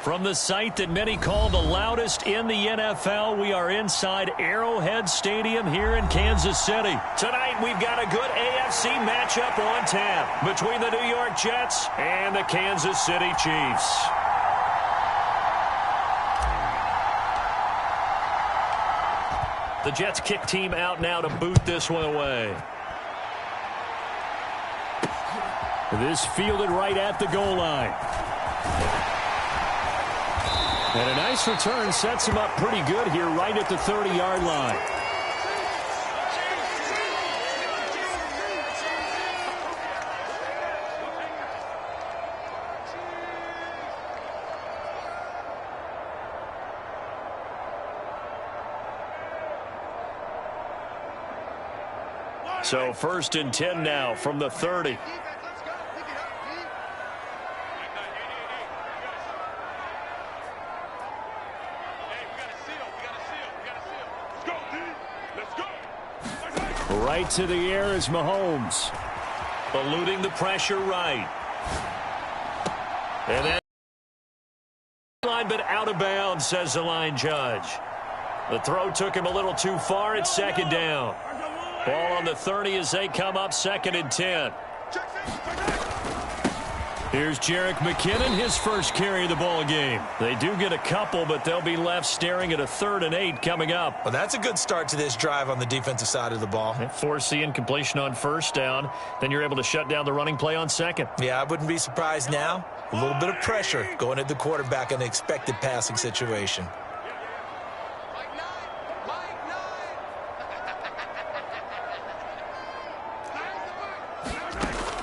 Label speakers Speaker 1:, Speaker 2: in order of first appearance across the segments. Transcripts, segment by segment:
Speaker 1: From the site that many call the loudest in the NFL, we are inside Arrowhead Stadium here in Kansas City. Tonight, we've got a good AFC matchup on tap between the New York Jets and the Kansas City Chiefs. The Jets kick team out now to boot this one away. This fielded right at the goal line. And a nice return sets him up pretty good here right at the 30-yard line. So 1st and 10 now from the 30. Right to the air is Mahomes. Eluding the pressure right. And that line, but out of bounds, says the line judge. The throw took him a little too far. It's 2nd down. Ball on the 30 as they come up 2nd and 10. Here's Jerick McKinnon, his first carry of the ball game. They do get a couple, but they'll be left staring at a 3rd and 8 coming up.
Speaker 2: Well, that's a good start to this drive on the defensive side of the ball.
Speaker 1: Force the incompletion on 1st down. Then you're able to shut down the running play on 2nd.
Speaker 2: Yeah, I wouldn't be surprised now. A little bit of pressure going at the quarterback in an expected passing situation.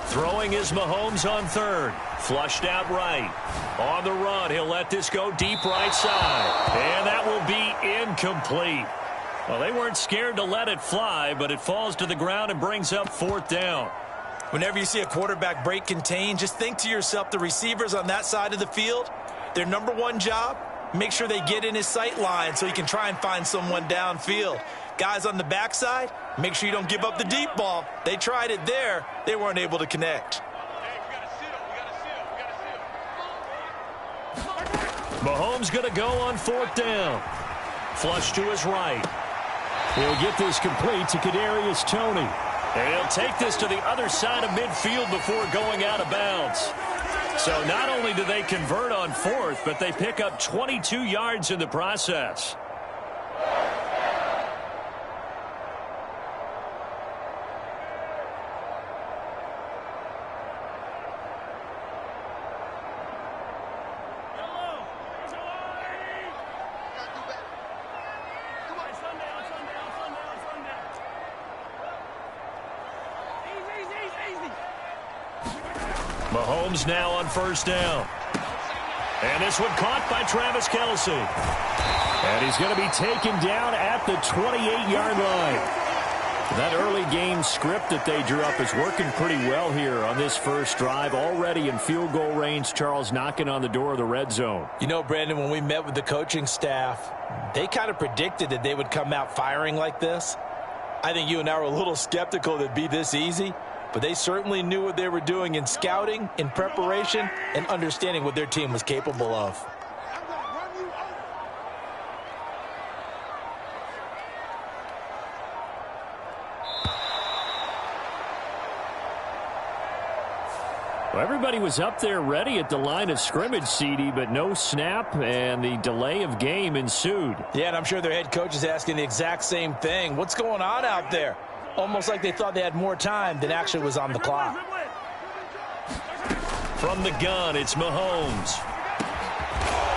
Speaker 1: Throwing is Mahomes on 3rd. Flushed out right. On the run, he'll let this go deep right side. And that will be incomplete. Well, they weren't scared to let it fly, but it falls to the ground and brings up 4th down.
Speaker 2: Whenever you see a quarterback break contain, just think to yourself, the receivers on that side of the field, their number one job, make sure they get in his sight line so he can try and find someone downfield. Guys on the backside, make sure you don't give up the deep ball. They tried it there. They weren't able to connect.
Speaker 1: Mahomes going to go on 4th down. Flush to his right. He'll get this complete to Kadarius Toney. And he'll take this to the other side of midfield before going out of bounds. So not only do they convert on 4th, but they pick up 22 yards in the process. Mahomes now on 1st down. And this one caught by Travis Kelce. And he's going to be taken down at the 28-yard line. That early game script that they drew up is working pretty well here on this first drive. Already in field goal range, Charles knocking on the door of the red zone.
Speaker 2: You know, Brandon, when we met with the coaching staff, they kind of predicted that they would come out firing like this. I think you and I were a little skeptical that it'd be this easy. But they certainly knew what they were doing in scouting, in preparation, and understanding what their team was capable of.
Speaker 1: Well, everybody was up there ready at the line of scrimmage, CD, but no snap, and the delay of game ensued.
Speaker 2: Yeah, and I'm sure their head coach is asking the exact same thing. What's going on out there? Almost like they thought they had more time than actually was on the clock.
Speaker 1: From the gun, it's Mahomes.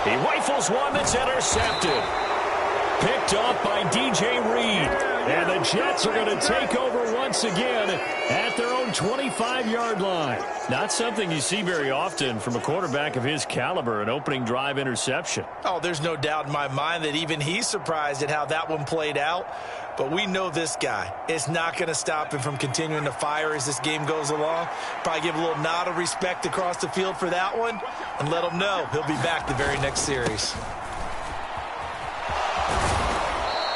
Speaker 1: He rifles one that's intercepted. Picked off by DJ Reed. And the Jets are going to take over once again at their own 25-yard line. Not something you see very often from a quarterback of his caliber, an opening drive interception.
Speaker 2: Oh, there's no doubt in my mind that even he's surprised at how that one played out. But we know this guy is not going to stop him from continuing to fire as this game goes along. Probably give a little nod of respect across the field for that one and let him know he'll be back the very next series.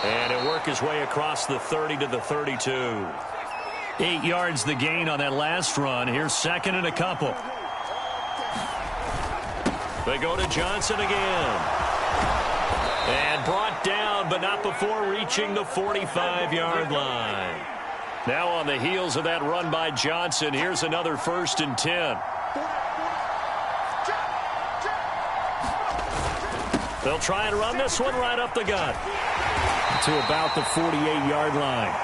Speaker 1: And he'll work his way across the 30 to the 32. 8 yards the gain on that last run. Here's 2nd and a couple. They go to Johnson again. And brought down, but not before reaching the 45-yard line. Now on the heels of that run by Johnson, here's another 1st and 10. They'll try and run this one right up the gut to about the 48-yard line.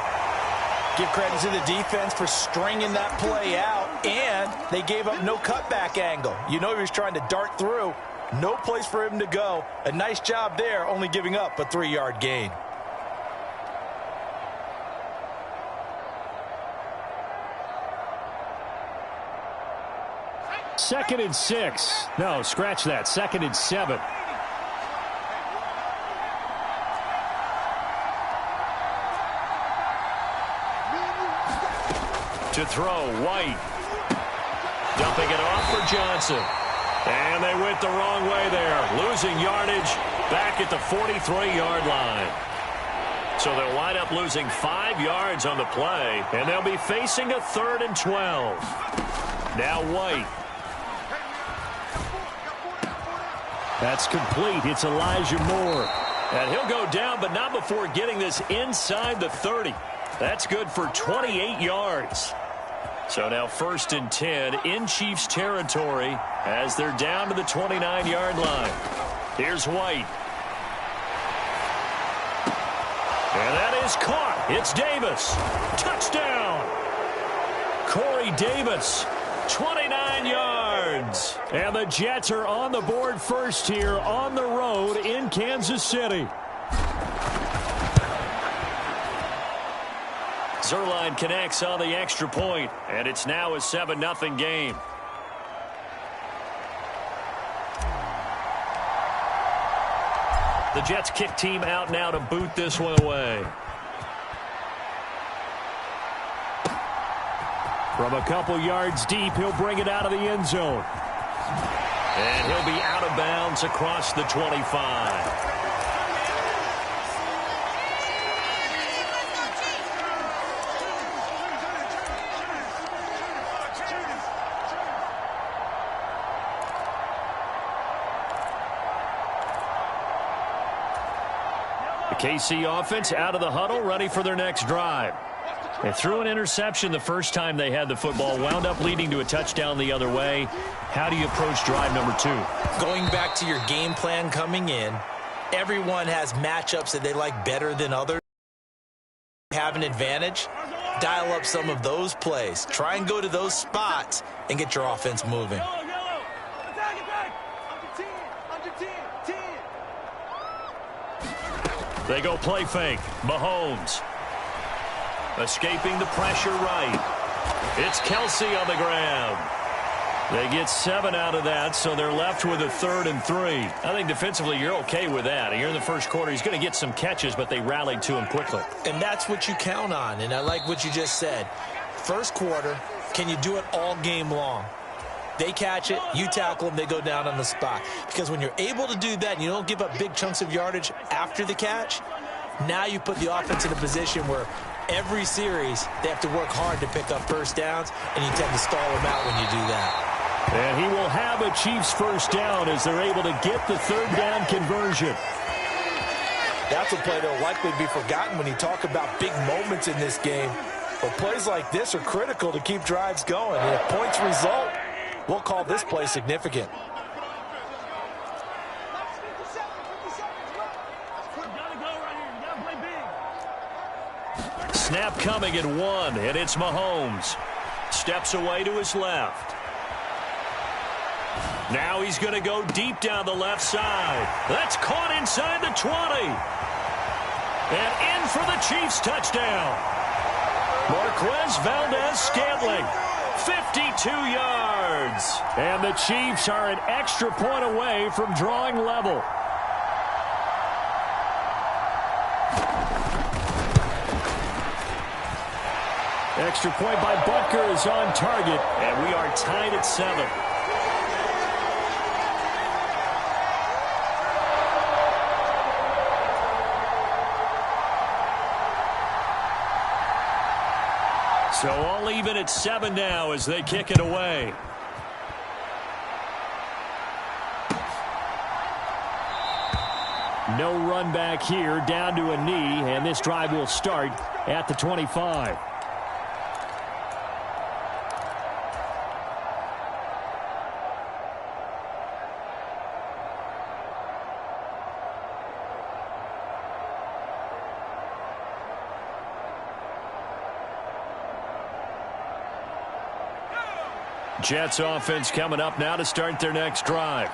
Speaker 2: Give credit to the defense for stringing that play out, and they gave up no cutback angle. You know he was trying to dart through. No place for him to go. A nice job there, only giving up a 3-yard gain.
Speaker 1: Second and 6. No, scratch that. 2nd and 7. To throw, White. Dumping it off for Johnson. And they went the wrong way there. Losing yardage back at the 43-yard line. So they'll wind up losing 5 yards on the play. And they'll be facing a 3rd and 12. Now White. That's complete. It's Elijah Moore. And he'll go down, but not before getting this inside the 30. That's good for 28 yards. So now 1st and 10 in Chiefs territory as they're down to the 29-yard line. Here's White. And that is caught. It's Davis. Touchdown. Corey Davis, 29 yards. And the Jets are on the board first here on the road in Kansas City. Zerline connects on the extra point, and it's now a 7-0 game. The Jets kick team out now to boot this one away. From a couple yards deep, he'll bring it out of the end zone. And he'll be out of bounds across the 25. KC offense out of the huddle, ready for their next drive. They threw an interception the first time they had the football, wound up leading to a touchdown the other way. How do you approach drive number 2?
Speaker 2: Going back to your game plan coming in, everyone has matchups that they like better than others. Have an advantage, dial up some of those plays. Try and go to those spots and get your offense moving.
Speaker 1: They go play fake. Mahomes. Escaping the pressure right. It's Kelsey on the ground. They get 7 out of that, so they're left with a 3rd and 3. I think defensively you're okay with that. Here in the first quarter, he's going to get some catches, but they rallied to him quickly.
Speaker 2: And that's what you count on, and I like what you just said. First quarter, can you do it all game long? They catch it, you tackle them, they go down on the spot. Because when you're able to do that and you don't give up big chunks of yardage after the catch, now you put the offense in a position where every series they have to work hard to pick up first downs, and you tend to stall them out when you do that.
Speaker 1: And he will have a Chiefs first down as they're able to get the 3rd down conversion.
Speaker 2: That's a play that will likely be forgotten when you talk about big moments in this game. But plays like this are critical to keep drives going. And if points result, we'll call this play significant.
Speaker 1: Snap coming at 1, and it's Mahomes. Steps away to his left. Now he's going to go deep down the left side. That's caught inside the 20. And in for the Chiefs touchdown. Marquez Valdez-Scantling, 52 yards. And the Chiefs are an extra point away from drawing level. Extra point by Butker is on target, and we are tied at 7. So all even at 7 now as they kick it away. No run back here, down to a knee, and this drive will start at the 25. Jets offense coming up now to start their next drive.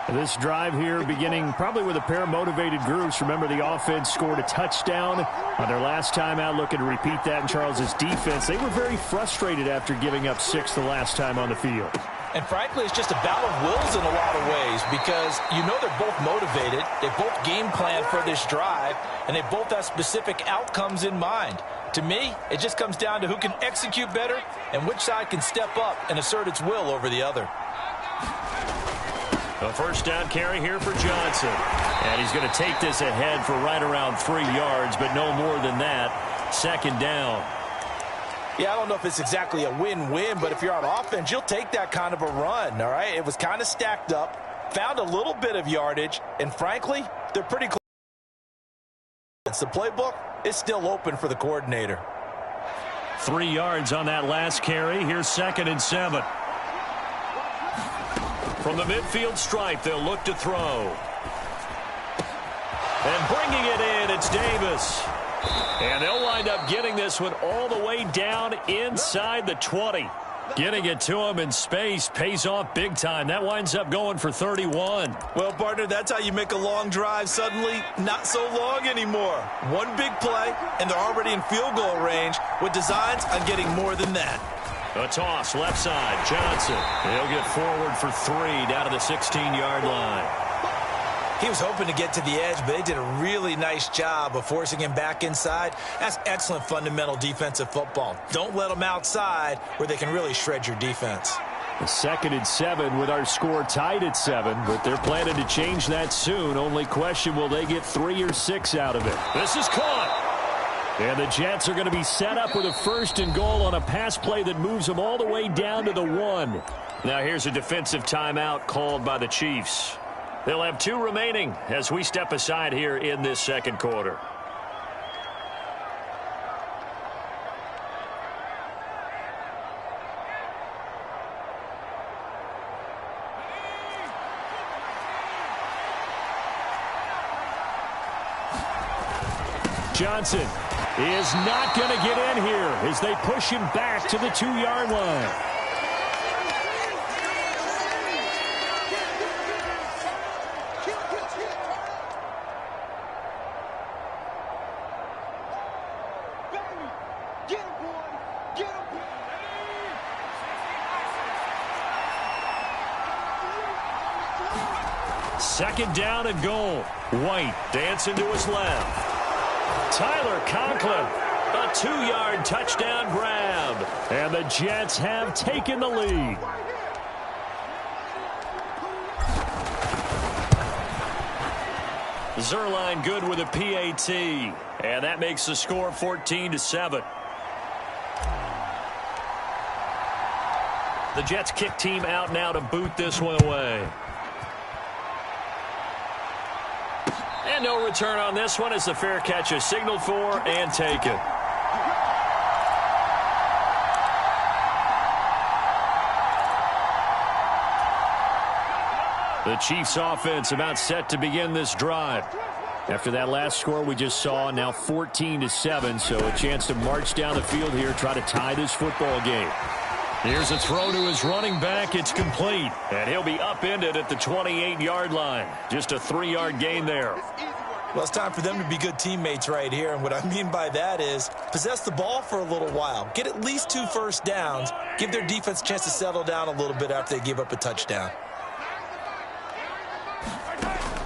Speaker 1: This drive here beginning probably with a pair of motivated groups. Remember, the offense scored a touchdown on their last time out, looking to repeat that in Charles's defense. They were very frustrated after giving up 6 the last time on the field.
Speaker 2: And frankly, it's just a battle of wills in a lot of ways because you know they're both motivated. They both game plan for this drive, and they both have specific outcomes in mind. To me, it just comes down to who can execute better and which side can step up and assert its will over the other.
Speaker 1: A first down carry here for Johnson. And he's going to take this ahead for right around 3 yards, but no more than that. Second down.
Speaker 2: Yeah, I don't know if it's exactly a win-win, but if you're on offense, you'll take that kind of a run, all right? It was kind of stacked up, found a little bit of yardage, and frankly, they're pretty close. The playbook is still open for the coordinator.
Speaker 1: 3 yards on that last carry. Here's 2nd and 7. From the midfield stripe, they'll look to throw. And bringing it in, it's Davis. And they'll wind up getting this one all the way down inside the 20. Getting it to him in space pays off big time. That winds up going for 31.
Speaker 2: Well, partner, that's how you make a long drive suddenly not so long anymore. One big play, and they're already in field goal range with designs on getting more than that.
Speaker 1: A toss, left side, Johnson. He'll get forward for 3 down to the 16-yard line.
Speaker 2: He was hoping to get to the edge, but they did a really nice job of forcing him back inside. That's excellent fundamental defensive football. Don't let them outside where they can really shred your defense.
Speaker 1: The 2nd and 7 with our score tied at 7, but they're planning to change that soon. Only question, will they get 3 or 6 out of it? This is caught. And the Jets are going to be set up with a 1st and goal on a pass play that moves them all the way down to the 1. Now here's a defensive timeout called by the Chiefs. They'll have 2 remaining as we step aside here in this second quarter. Johnson is not going to get in here as they push him back to the 2-yard line. Second down and goal. White dancing to his left. Tyler Conklin, a 2-yard touchdown grab. And the Jets have taken the lead. Zerline good with a PAT. And that makes the score 14-7. The Jets kick team out now to boot this one away. And no return on this one as the fair catch is signaled for and taken. The Chiefs offense about set to begin this drive. After that last score we just saw, now 14-7, so a chance to march down the field here, try to tie this football game. Here's a throw to his running back. It's complete. And he'll be upended at the 28-yard line. Just a 3-yard gain there.
Speaker 2: Well, it's time for them to be good teammates right here. And what I mean by that is possess the ball for a little while. Get at least 2 first downs. Give their defense a chance to settle down a little bit after they give up a touchdown.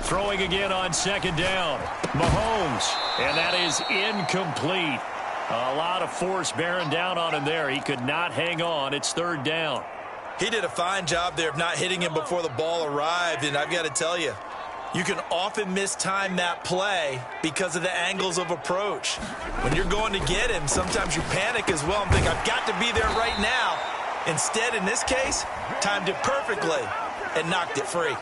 Speaker 1: Throwing again on second down. Mahomes. And that is incomplete. A lot of force bearing down on him there. He could not hang on. It's third down.
Speaker 2: He did a fine job there of not hitting him before the ball arrived. And I've got to tell you, you can often mistime that play because of the angles of approach. When you're going to get him, sometimes you panic as well and think, I've got to be there right now. Instead, in this case, timed it perfectly and knocked it free.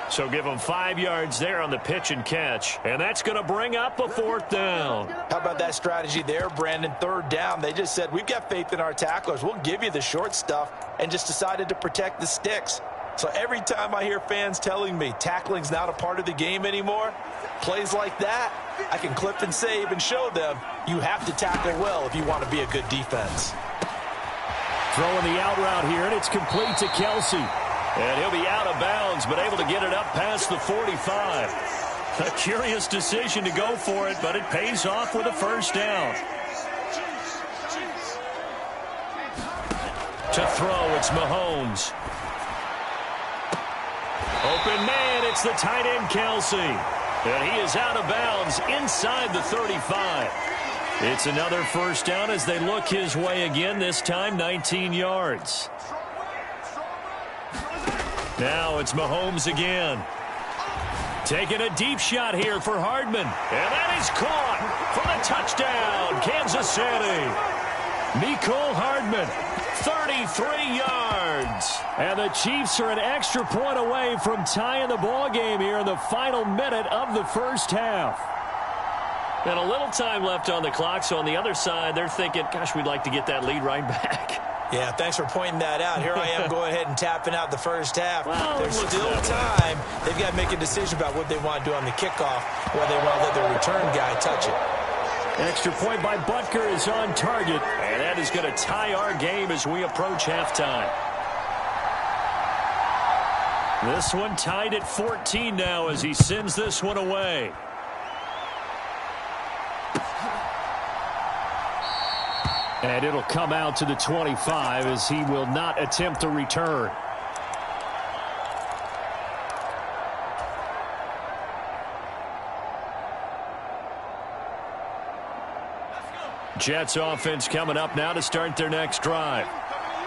Speaker 1: So give them 5 yards there on the pitch and catch. And that's going to bring up a 4th down.
Speaker 2: How about that strategy there, Brandon? 3rd down. They just said, we've got faith in our tacklers. We'll give you the short stuff, and just decided to protect the sticks. So every time I hear fans telling me tackling's not a part of the game anymore, plays like that, I can clip and save and show them you have to tackle well if you want to be a good defense.
Speaker 1: Throwing the out route here, and it's complete to Kelsey. And he'll be out of bounds, but able to get it up past the 45. A curious decision to go for it, but it pays off with a 1st down. To throw, it's Mahomes. Open man, it's the tight end Kelsey. And he is out of bounds inside the 35. It's another 1st down as they look his way again, this time 19 yards. Now it's Mahomes again. Taking a deep shot here for Hardman. And that is caught for the touchdown, Kansas City. Mecole Hardman, 33 yards. And the Chiefs are an extra point away from tying the ball game here in the final minute of the 1st half. And a little time left on the clock, so on the other side, they're thinking, gosh, we'd like to get that lead right back.
Speaker 2: Yeah, thanks for pointing that out. Here I am going ahead and tapping out the 1st half.
Speaker 1: Well,
Speaker 2: there's still time. They've got to make a decision about what they want to do on the kickoff, whether they want to let their return guy touch it.
Speaker 1: Extra point by Butker is on target, and that is going to tie our game as we approach halftime. This one tied at 14 now as he sends this one away. And it'll come out to the 25 as he will not attempt a return. Jets offense coming up now to start their next drive.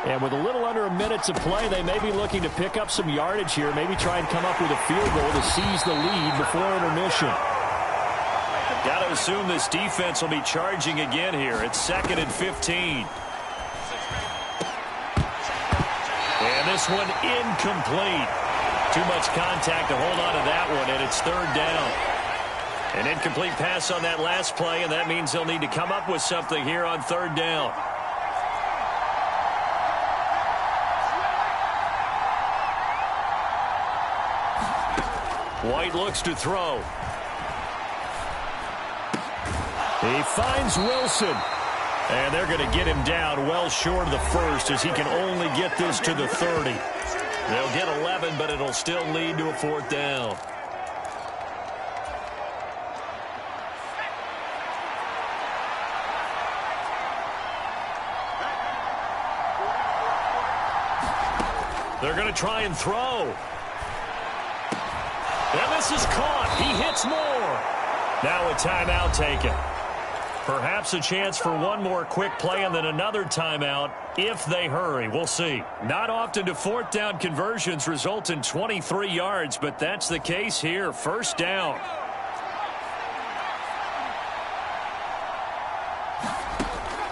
Speaker 1: And with a little under a minute to play, they may be looking to pick up some yardage here, maybe try and come up with a field goal to seize the lead before intermission. Got to assume this defense will be charging again here. It's 2nd and 15. And this one incomplete. Too much contact to hold on to that one, and it's 3rd down. An incomplete pass on that last play, and that means they'll need to come up with something here on 3rd down. White looks to throw. He finds Wilson. And they're going to get him down well short of the 1st as he can only get this to the 30. They'll get 11, but it'll still lead to a 4th down. They're going to try and throw. And this is caught. He hits more. Now a timeout taken. Perhaps a chance for one more quick play and then another timeout if they hurry. We'll see. Not often do 4th down conversions result in 23 yards, but that's the case here. 1st down.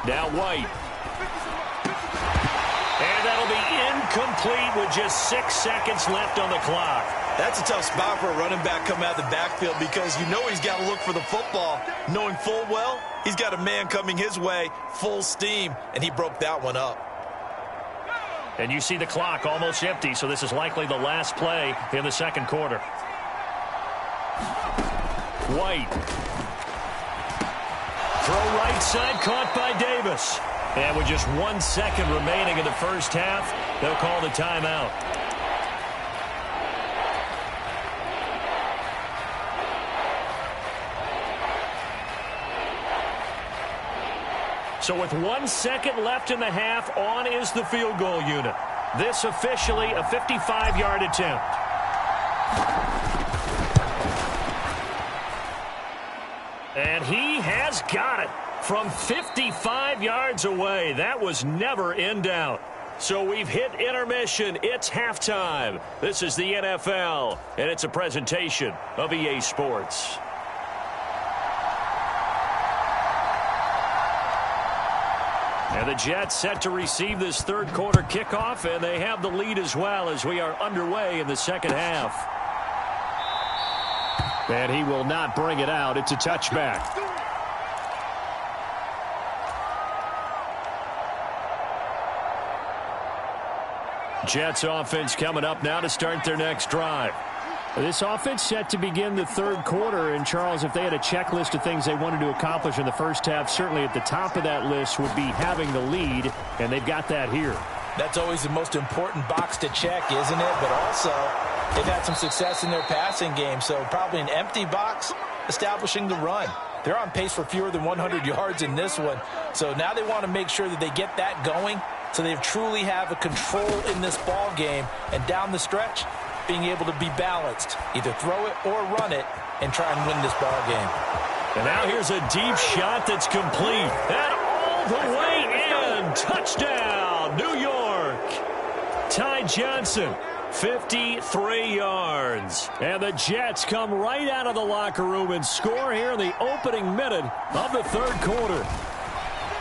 Speaker 1: Now White. And that'll be incomplete with just 6 seconds left on the clock.
Speaker 2: That's a tough spot for a running back coming out of the backfield because you know he's got to look for the football, knowing full well he's got a man coming his way full steam, and he broke that one up.
Speaker 1: And you see the clock almost empty, so this is likely the last play in the 2nd quarter. White. Throw right side, caught by Davis. And with just 1 second remaining in the 1st half, they'll call the timeout. So with 1 second left in the half, on is the field goal unit. This officially a 55-yard attempt. And he has got it from 55 yards away. That was never in doubt. So we've hit intermission. It's halftime. This is the NFL, and it's a presentation of EA Sports. And the Jets set to receive this 3rd quarter kickoff, and they have the lead as well as we are underway in the 2nd half. And he will not bring it out. It's a touchback. Jets offense coming up now to start their next drive. This offense set to begin the third quarter. And, Charles, if they had a checklist of things they wanted to accomplish in the first half, certainly at the top of that list would be having the lead, and they've got that here.
Speaker 2: That's always the most important box to check, isn't it? But also, they've had some success in their passing game, so probably an empty box establishing the run. They're on pace for fewer than 100 yards in this one, so now they want to make sure that they get that going so they truly have a control in this ball game, and down the stretch, being able to be balanced, either throw it or run it, and try and win this ball game.
Speaker 1: And now here's a deep shot that's complete. And all the way in. Touchdown, New York. Ty Johnson, 53 yards. And the Jets come right out of the locker room and score here in the opening minute of the third quarter.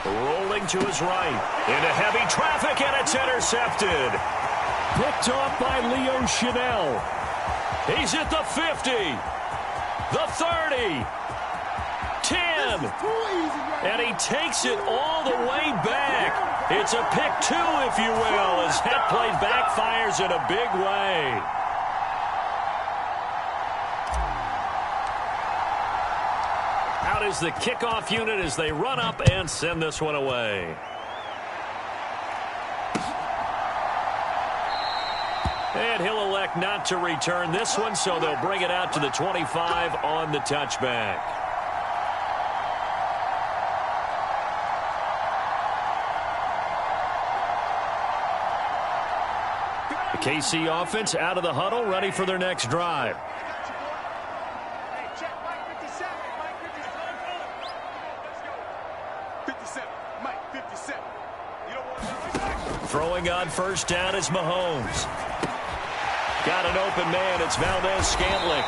Speaker 1: Rolling to his right. Into heavy traffic, and it's intercepted. Picked off by Leo Chanel. He's at the 50, the 30, 10, and he takes it all the way back. It's a pick two, if you will, as that play backfires in a big way. Out is the kickoff unit as they run up and send this one away. And he'll elect not to return this one, so they'll bring it out to the 25 on the touchback. The KC offense out of the huddle, ready for their next drive. Throwing on first down is Mahomes. Got an open man. It's Valdez-Scantling.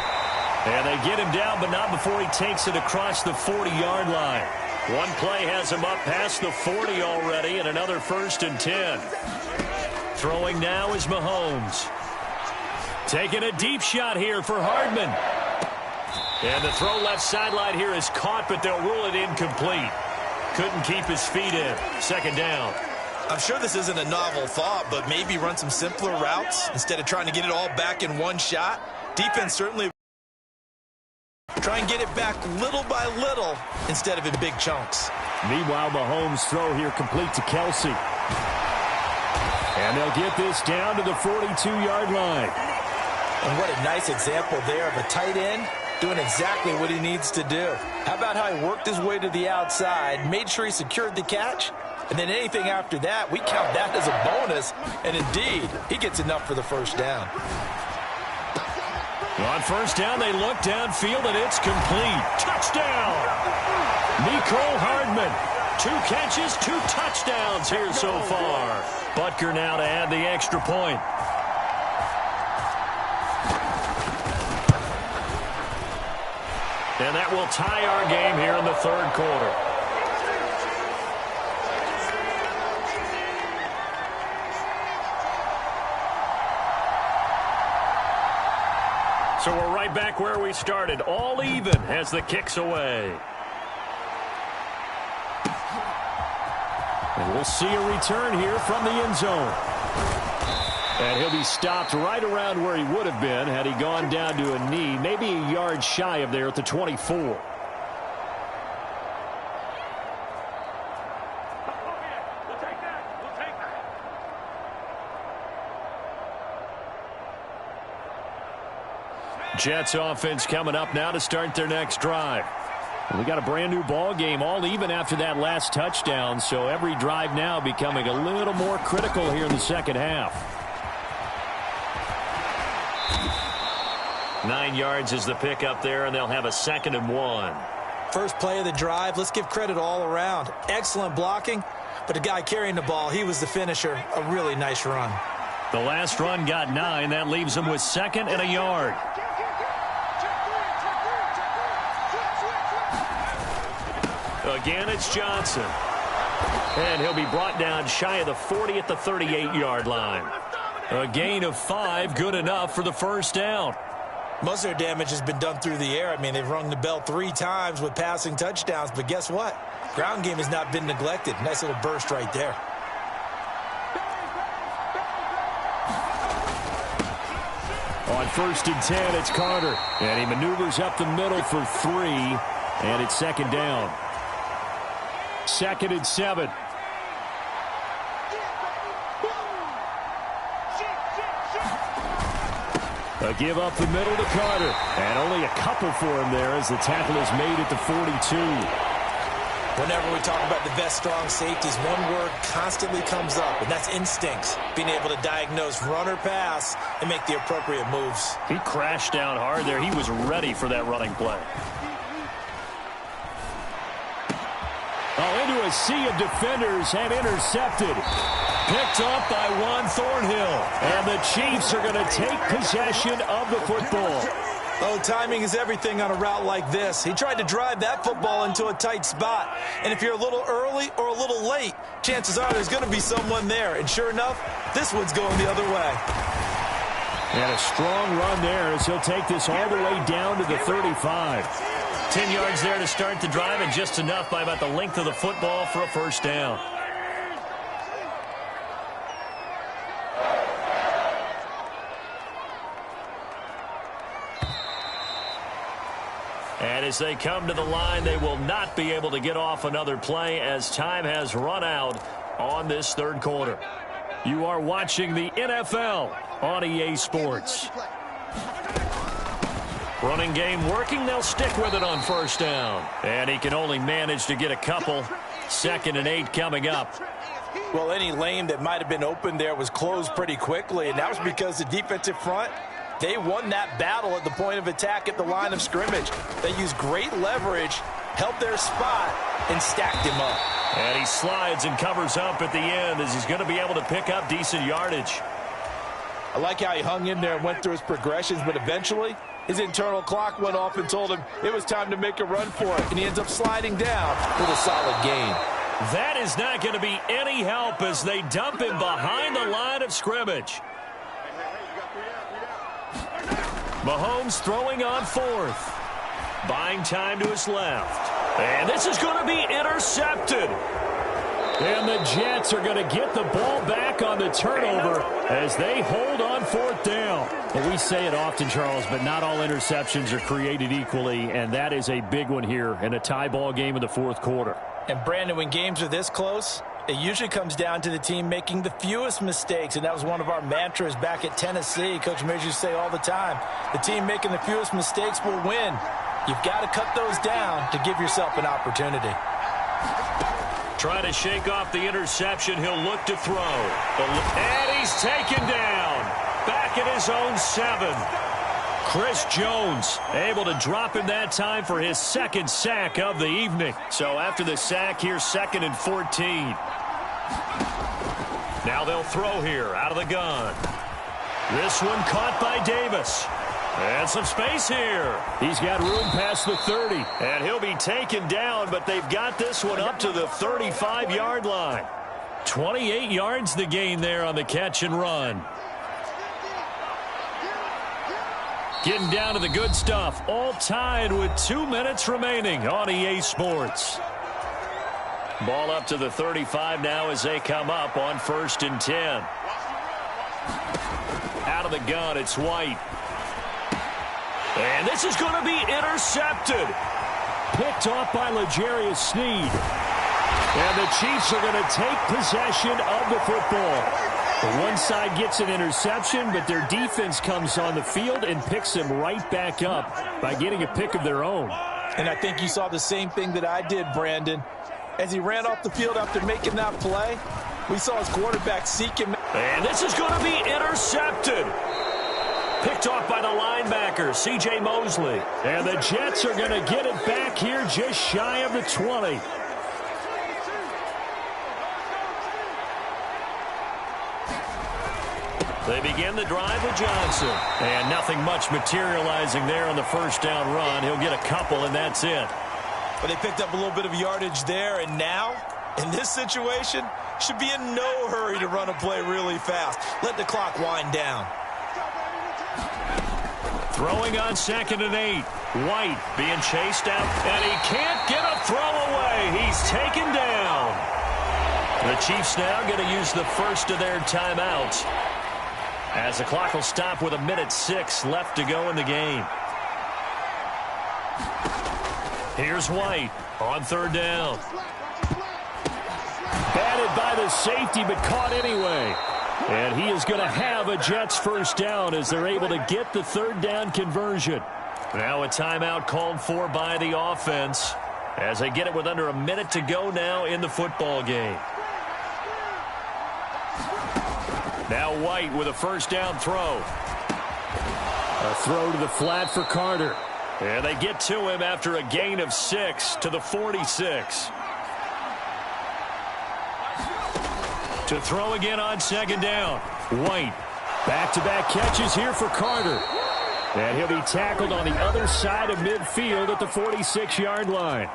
Speaker 1: And they get him down, but not before he takes it across the 40-yard line. One play has him up past the 40 already, and another 1st and 10. Throwing now is Mahomes. Taking a deep shot here for Hardman. And the throw left sideline here is caught, but they'll rule it incomplete. Couldn't keep his feet in. 2nd down.
Speaker 2: I'm sure this isn't a novel thought, but maybe run some simpler routes instead of trying to get it all back in one shot. Defense certainly try and get it back little by little instead of in big chunks.
Speaker 1: Meanwhile, Mahomes' throw here complete to Kelsey. And they'll get this down to the 42-yard line.
Speaker 2: And what a nice example there of a tight end doing exactly what he needs to do. How about how he worked his way to the outside, made sure he secured the catch, and then anything after that, we count that as a bonus. And indeed, he gets enough for the 1st down.
Speaker 1: On 1st down, they look downfield, and it's complete. Touchdown! Mecole Hardman. 2 catches, 2 touchdowns here so far. Butker now to add the extra point. And that will tie our game here in the third quarter. So we're right back where we started, all even as the kick's away. And we'll see a return here from the end zone. And he'll be stopped right around where he would have been had he gone down to a knee, maybe a yard shy of there at the 24. Jets offense coming up now to start their next drive. We got a brand new ball game, all even after that last touchdown, so every drive now becoming a little more critical here in the second half. 9 yards is the pickup there, and they'll have a 2nd and 1.
Speaker 2: First play of the drive, let's give credit all around. Excellent blocking, but the guy carrying the ball, he was the finisher. A really nice run.
Speaker 1: The last run got 9. That leaves him with 2nd and a yard. Again, it's Johnson. And he'll be brought down shy of the 40 at the 38-yard line. A gain of 5, good enough for the 1st down.
Speaker 2: Most of their damage has been done through the air. I mean, they've rung the bell 3 times with passing touchdowns, but guess what? Ground game has not been neglected. Nice little burst right there.
Speaker 1: On 1st and 10, it's Carter. And he maneuvers up the middle for 3, and it's 2nd down. 2nd and 7. A give up the middle to Carter. And only a couple for him there as the tackle is made at the 42.
Speaker 2: Whenever we talk about the best strong safeties, one word constantly comes up, and that's instincts. Being able to diagnose run or pass and make the appropriate moves.
Speaker 1: He crashed down hard there. He was ready for that running play. Oh, into a sea of defenders and intercepted. Picked up by Juan Thornhill. And the Chiefs are going to take possession of the football.
Speaker 2: Oh, timing is everything on a route like this. He tried to drive that football into a tight spot. And if you're a little early or a little late, chances are there's going to be someone there. And sure enough, this one's going the other way.
Speaker 1: And a strong run there as he'll take this all the way down to the 35. 10 yards there to start the drive, and just enough by about the length of the football for a 1st down. And as they come to the line, they will not be able to get off another play as time has run out on this 3rd quarter. You are watching the NFL on EA Sports. Running game working. They'll stick with it on 1st down. And he can only manage to get a couple. 2nd and 8 coming up.
Speaker 2: Well, any lane that might have been open there was closed pretty quickly, and that was because the defensive front, they won that battle at the point of attack at the line of scrimmage. They used great leverage, helped their spot, and stacked him up.
Speaker 1: And he slides and covers up at the end as he's going to be able to pick up decent yardage.
Speaker 2: I like how he hung in there and went through his progressions, but eventually his internal clock went off and told him it was time to make a run for it, and he ends up sliding down with a solid gain.
Speaker 1: That is not going to be any help as they dump him behind the line of scrimmage. Mahomes throwing on 4th. Buying time to his left. And this is going to be intercepted. And the Jets are going to get the ball back on the turnover as they hold on 4th down. Well, we say it often, Charles, but not all interceptions are created equally, and that is a big one here in a tie ball game in the 4th quarter.
Speaker 2: And, Brandon, when games are this close, it usually comes down to the team making the fewest mistakes, and that was one of our mantras back at Tennessee. Coach Mears used to say all the time, the team making the fewest mistakes will win. You've got to cut those down to give yourself an opportunity.
Speaker 1: Try to shake off the interception. He'll look to throw. And he's taken down. Back at his own 7. Chris Jones able to drop him that time for his 2nd sack of the evening. So after the sack, here's 2nd and 14. Now they'll throw here out of the gun. This one caught by Davis. And some space here. He's got room past the 30. And he'll be taken down, but they've got this one up to the 35-yard line. 28 yards the gain there on the catch and run. Getting down to the good stuff. All tied with 2 minutes remaining on EA Sports. Ball up to the 35 now as they come up on 1st and 10. Out of the gun, it's White. And this is going to be intercepted. Picked off by L'Jarius Sneed. And the Chiefs are going to take possession of the football. One side gets an interception, but their defense comes on the field and picks them right back up by getting a pick of their own.
Speaker 2: And I think you saw the same thing that I did, Brandon. As he ran off the field after making that play, we saw his quarterback seek him.
Speaker 1: And this is going to be intercepted. Picked off by the linebacker, C.J. Mosley. And the Jets are going to get it back here just shy of the 20. They begin the drive with Johnson. And nothing much materializing there on the 1st down run. He'll get a couple, and that's it.
Speaker 2: But they picked up a little bit of yardage there, and now, in this situation, should be in no hurry to run a play really fast. Let the clock wind down.
Speaker 1: Throwing on 2nd and 8. White being chased out, and he can't get a throw away. He's taken down. The Chiefs now going to use the first of their timeouts, as the clock will stop with 1:06 left to go in the game. Here's White on 3rd down. Batted by the safety, but caught anyway. And he is going to have a Jets first down as they're able to get the 3rd down conversion. Now a timeout called for by the offense as they get it with under a minute to go now in the football game. Now White with a first down throw. A throw to the flat for Carter. And they get to him after a gain of 6 to the 46. To throw again on 2nd down. White. Back-to-back catches here for Carter. And he'll be tackled on the other side of midfield at the 46-yard line.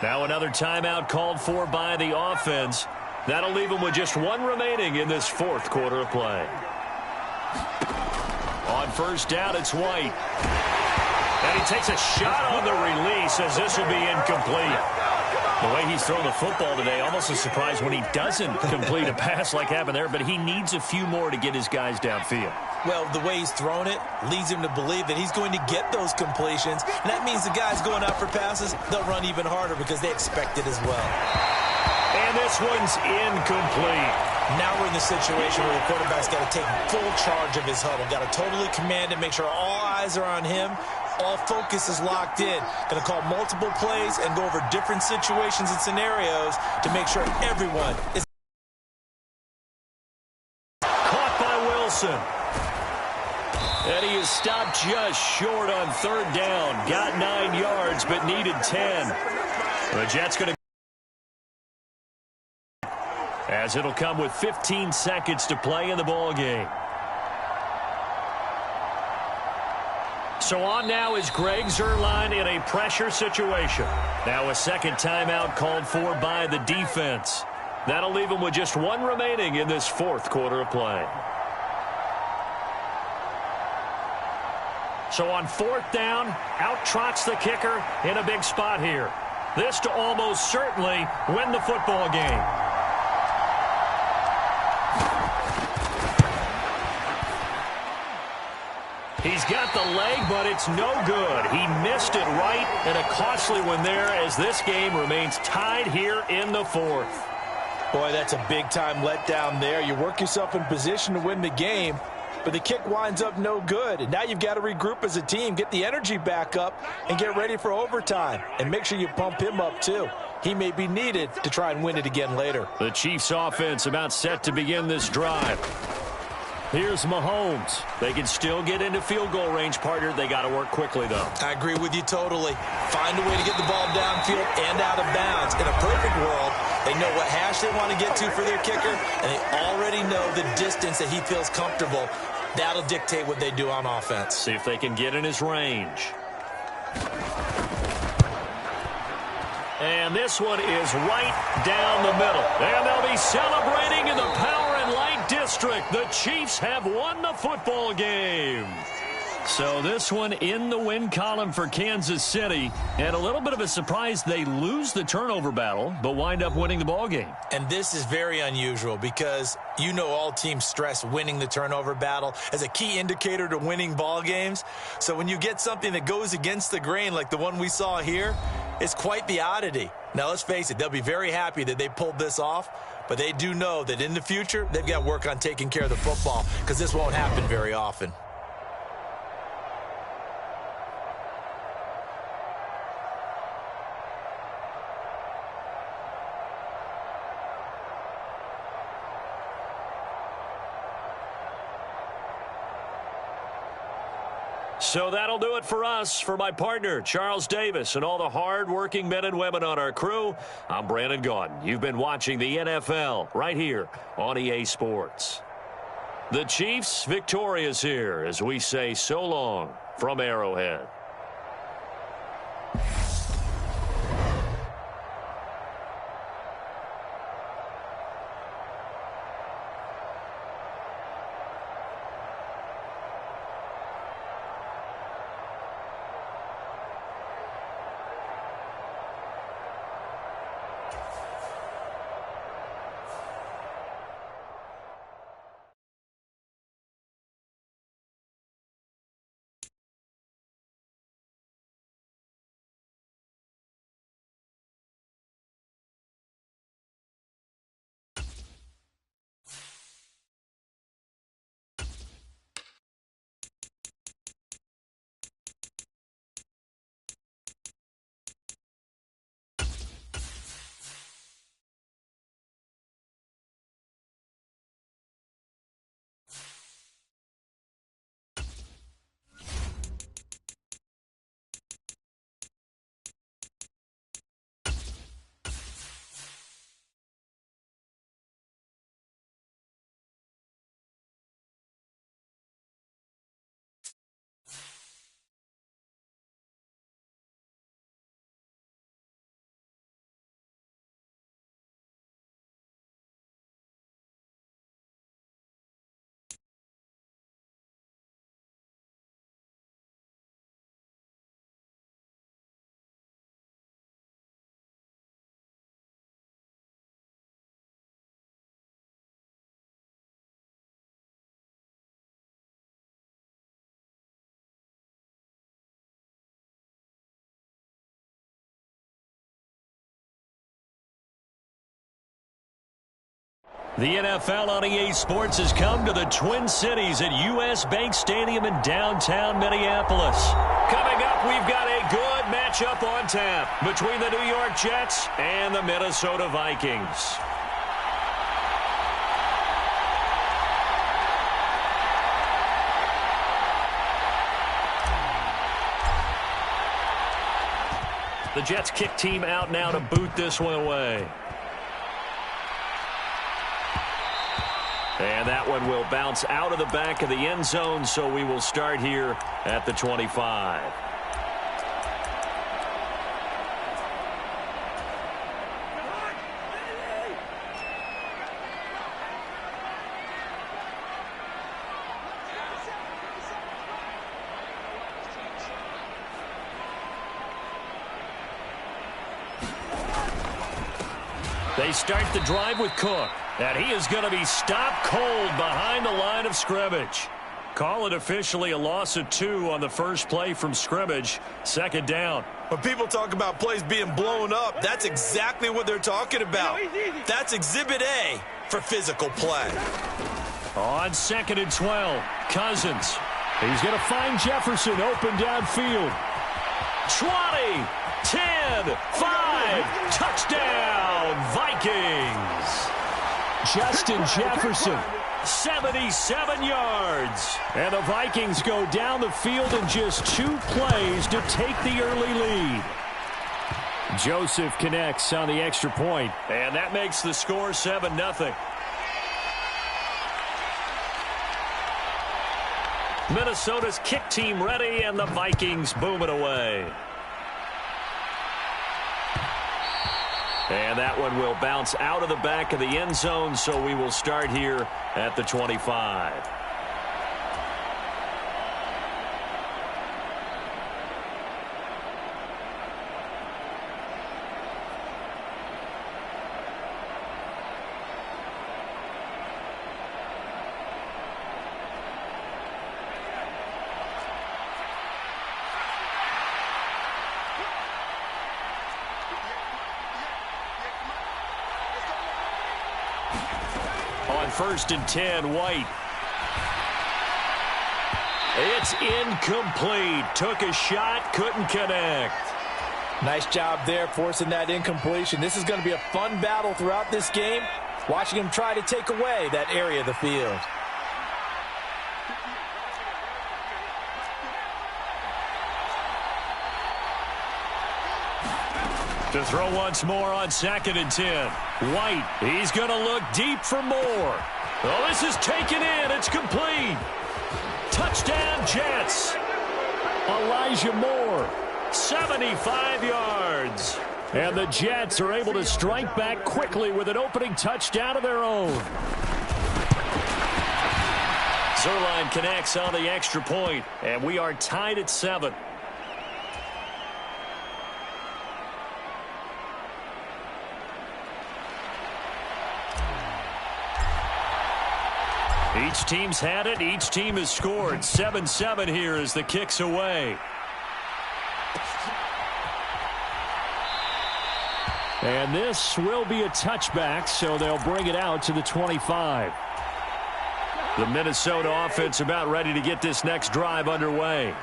Speaker 1: Now another timeout called for by the offense. That'll leave him with just 1 remaining in this 4th quarter of play. On 1st down, it's White. And he takes a shot on the release as this will be incomplete. The way he's thrown the football today, almost a surprise when he doesn't complete a pass like happened there, but he needs a few more to get his guys downfield.
Speaker 2: Well, the way he's thrown it leads him to believe that he's going to get those completions, and that means the guys going out for passes, they'll run even harder because they expect it as well.
Speaker 1: And this one's incomplete.
Speaker 2: Now we're in the situation where the quarterback's got to take full charge of his huddle, got to totally command it, make sure all eyes are on him. All focus is locked in. Going to call multiple plays and go over different situations and scenarios to make sure everyone is
Speaker 1: caught by Wilson. And he is stopped just short on 3rd down. Got 9 yards, but needed 10. The Jets going to, as it'll come with 15 seconds to play in the ball game. So on now is Greg Zuerlein in a pressure situation. Now a second timeout called for by the defense. That'll leave him with just 1 remaining in this 4th quarter of play. So on 4th down, out trots the kicker in a big spot here. This to almost certainly win the football game. He's got the leg, but it's no good. He missed it right, and a costly one there as this game remains tied here in the 4th.
Speaker 2: Boy, that's a big-time letdown there. You work yourself in position to win the game, but the kick winds up no good. And now you've got to regroup as a team, get the energy back up, and get ready for overtime. And make sure you pump him up, too. He may be needed to try and win it again later.
Speaker 1: The Chiefs offense about set to begin this drive. Here's Mahomes. They can still get into field goal range, partner. They got to work quickly, though.
Speaker 2: I agree with you totally. Find a way to get the ball downfield and out of bounds. In a perfect world, they know what hash they want to get to for their kicker, and they already know the distance that he feels comfortable. That'll dictate what they do on offense.
Speaker 1: See if they can get in his range. And this one is right down the middle. And they'll be celebrating in the Power and Light District. The Chiefs have won the football game. So this one in the win column for Kansas City. And a little bit of a surprise, they lose the turnover battle, but wind up winning the ball game.
Speaker 2: And this is very unusual because you know all teams stress winning the turnover battle as a key indicator to winning ball games. So when you get something that goes against the grain like the one we saw here, it's quite the oddity. Now, let's face it, they'll be very happy that they pulled this off, but they do know that in the future, they've got to work on taking care of the football because this won't happen very often.
Speaker 1: So that'll do it for us. For my partner, Charles Davis, and all the hard-working men and women on our crew, I'm Brandon Gaudin. You've been watching the NFL right here on EA Sports. The Chiefs victorious here as we say so long from Arrowhead. The NFL on EA Sports has come to the Twin Cities at U.S. Bank Stadium in downtown Minneapolis. Coming up, we've got a good matchup on tap between the New York Jets and the Minnesota Vikings. The Jets kick team out now to boot this one away. And that one will bounce out of the back of the end zone, so we will start here at the 25. They start the drive with Cook. And he is going to be stopped cold behind the line of scrimmage. Call it officially a loss of 2 on the first play from scrimmage. Second down.
Speaker 2: When people talk about plays being blown up, that's exactly what they're talking about. That's Exhibit A for physical play.
Speaker 1: On 2nd and 12, Cousins. He's going to find Jefferson open downfield. 20, 10, 5, touchdown, Vikings. Justin Jefferson, 77 yards. And the Vikings go down the field in just 2 plays to take the early lead. Joseph connects on the extra point, and that makes the score 7-0. Minnesota's kick team ready, and the Vikings boom it away. And that one will bounce out of the back of the end zone, so we will start here at the 25. On 1st and 10, White. It's incomplete. Took a shot, couldn't connect.
Speaker 2: Nice job there forcing that incompletion. This is going to be a fun battle throughout this game, watching him try to take away that area of the field.
Speaker 1: To throw once more on 2nd and 10. White, he's going to look deep for more. Oh, this is taken in. It's complete. Touchdown, Jets. Elijah Moore, 75 yards. And the Jets are able to strike back quickly with an opening touchdown of their own. Zerline connects on the extra point, and we are tied at 7. Each team's had it. Each team has scored. 7-7 here as the kick's away. And this will be a touchback, so they'll bring it out to the 25. The Minnesota offense about ready to get this next drive underway.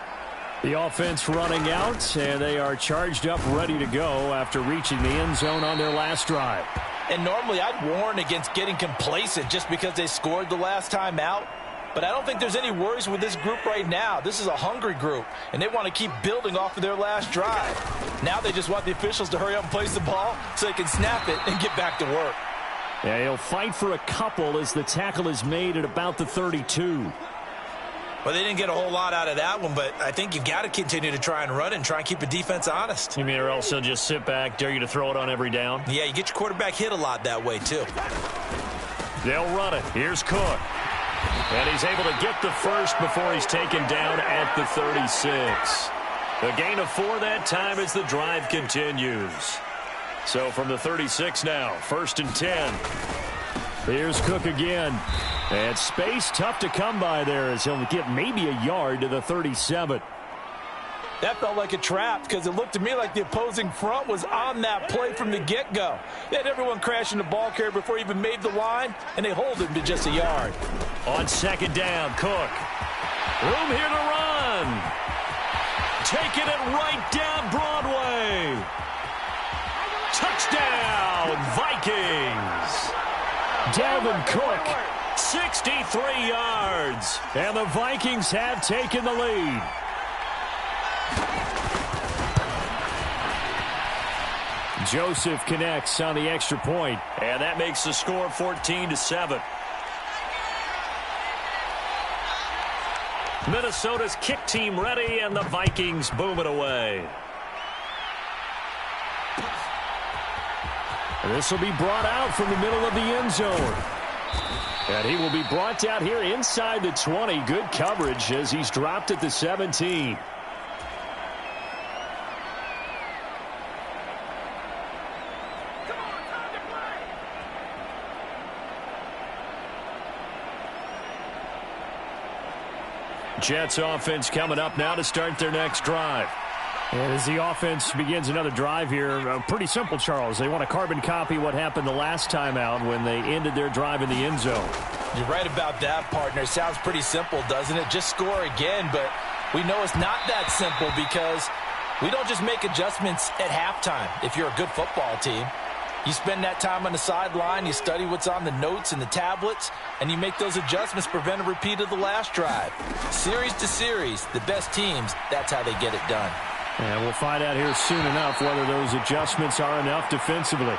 Speaker 1: The offense running out, and they are charged up, ready to go after reaching the end zone on their last drive.
Speaker 2: And normally I'd warn against getting complacent just because they scored the last time out. But I don't think there's any worries with this group right now. This is a hungry group, and they want to keep building off of their last drive. Now they just want the officials to hurry up and place the ball so they can snap it and get back to work.
Speaker 1: Yeah, he'll fight for a couple as the tackle is made at about the 32.
Speaker 2: Well, they didn't get a whole lot out of that one, but I think you've got to continue to try and run and try and keep the defense honest.
Speaker 1: You mean or else they'll just sit back, dare you to throw it on every down?
Speaker 2: Yeah, you get your quarterback hit a lot that way, too.
Speaker 1: They'll run it. Here's Cook. And he's able to get the first before he's taken down at the 36. A gain of 4 that time as the drive continues. So from the 36 now, 1st and 10. Here's Cook again. And space tough to come by there as he'll get maybe a yard to the 37.
Speaker 2: That felt like a trap because it looked to me like the opposing front was on that play from the get-go. They had everyone crashing the ball carrier before he even made the line, and they hold him to just a yard.
Speaker 1: On second down, Cook. Room here to run. Taking it right down Broadway. Touchdown, Vikings. Dalvin Cook, 63 yards. And the Vikings have taken the lead. Joseph connects on the extra point, and that makes the score 14-7. Minnesota's kick team ready, and the Vikings boom it away. This will be brought out from the middle of the end zone. And he will be brought down here inside the 20. Good coverage as he's dropped at the 17. Jets offense coming up now to start their next drive. And as the offense begins another drive here, pretty simple, Charles. They want to carbon copy what happened the last time out when they ended their drive in the end zone.
Speaker 2: You're right about that, partner. Sounds pretty simple, doesn't it? Just score again, but we know it's not that simple because we don't just make adjustments at halftime if you're a good football team. You spend that time on the sideline, you study what's on the notes and the tablets, and you make those adjustments to prevent a repeat of the last drive. Series to series, the best teams, that's how they get it done.
Speaker 1: And we'll find out here soon enough whether those adjustments are enough defensively.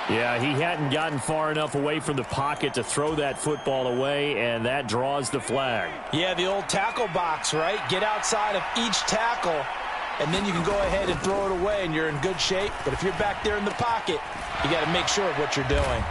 Speaker 1: Yeah, he hadn't gotten far enough away from the pocket to throw that football away, and that draws the flag.
Speaker 2: Yeah, the old tackle box, right? Get outside of each tackle, and then you can go ahead and throw it away, and you're in good shape. But if you're back there in the pocket, you got to make sure of what you're doing.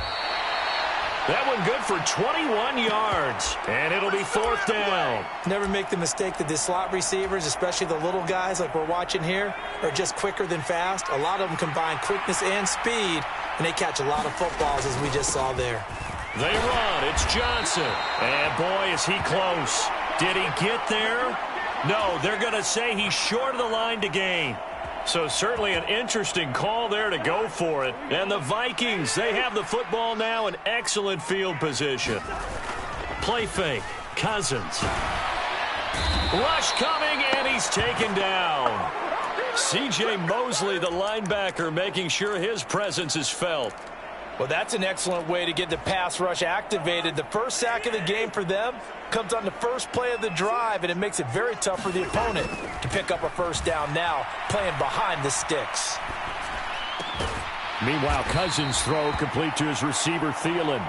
Speaker 1: That one good for 21 yards, and it'll be fourth down.
Speaker 2: Never make the mistake that the slot receivers, especially the little guys like we're watching here, are just quicker than fast. A lot of them combine quickness and speed, and they catch a lot of footballs, as we just saw there.
Speaker 1: They run. It's Johnson. And, boy, is he close. Did he get there? No, they're going to say he's short of the line to gain. So certainly an interesting call there to go for it. And the Vikings, they have the football now in excellent field position. Play fake. Cousins. Rush coming, and he's taken down. C.J. Mosley, the linebacker, making sure his presence is felt.
Speaker 2: Well, that's an excellent way to get the pass rush activated. The first sack of the game for them comes on the first play of the drive, and it makes it very tough for the opponent to pick up a first down now, playing behind the sticks.
Speaker 1: Meanwhile, Cousins' throw complete to his receiver, Thielen.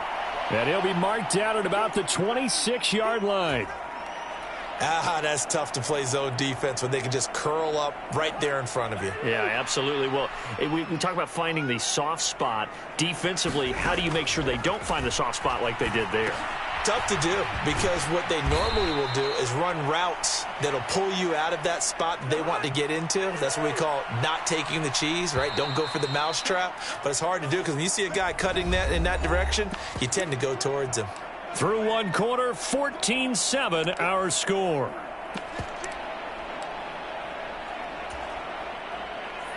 Speaker 1: And he'll be marked down at about the 26-yard line.
Speaker 2: That's tough to play zone defense when they can just curl up right there in front of you.
Speaker 1: Yeah, absolutely. Well, we talk about finding the soft spot. Defensively, how do you make sure they don't find the soft spot like they did there?
Speaker 2: Tough to do, because what they normally will do is run routes that'll pull you out of that spot that they want to get into. That's what we call not taking the cheese, right? Don't go for the mousetrap. But it's hard to do because when you see a guy cutting that in that direction, you tend to go towards him.
Speaker 1: Through one quarter, 14-7 our score.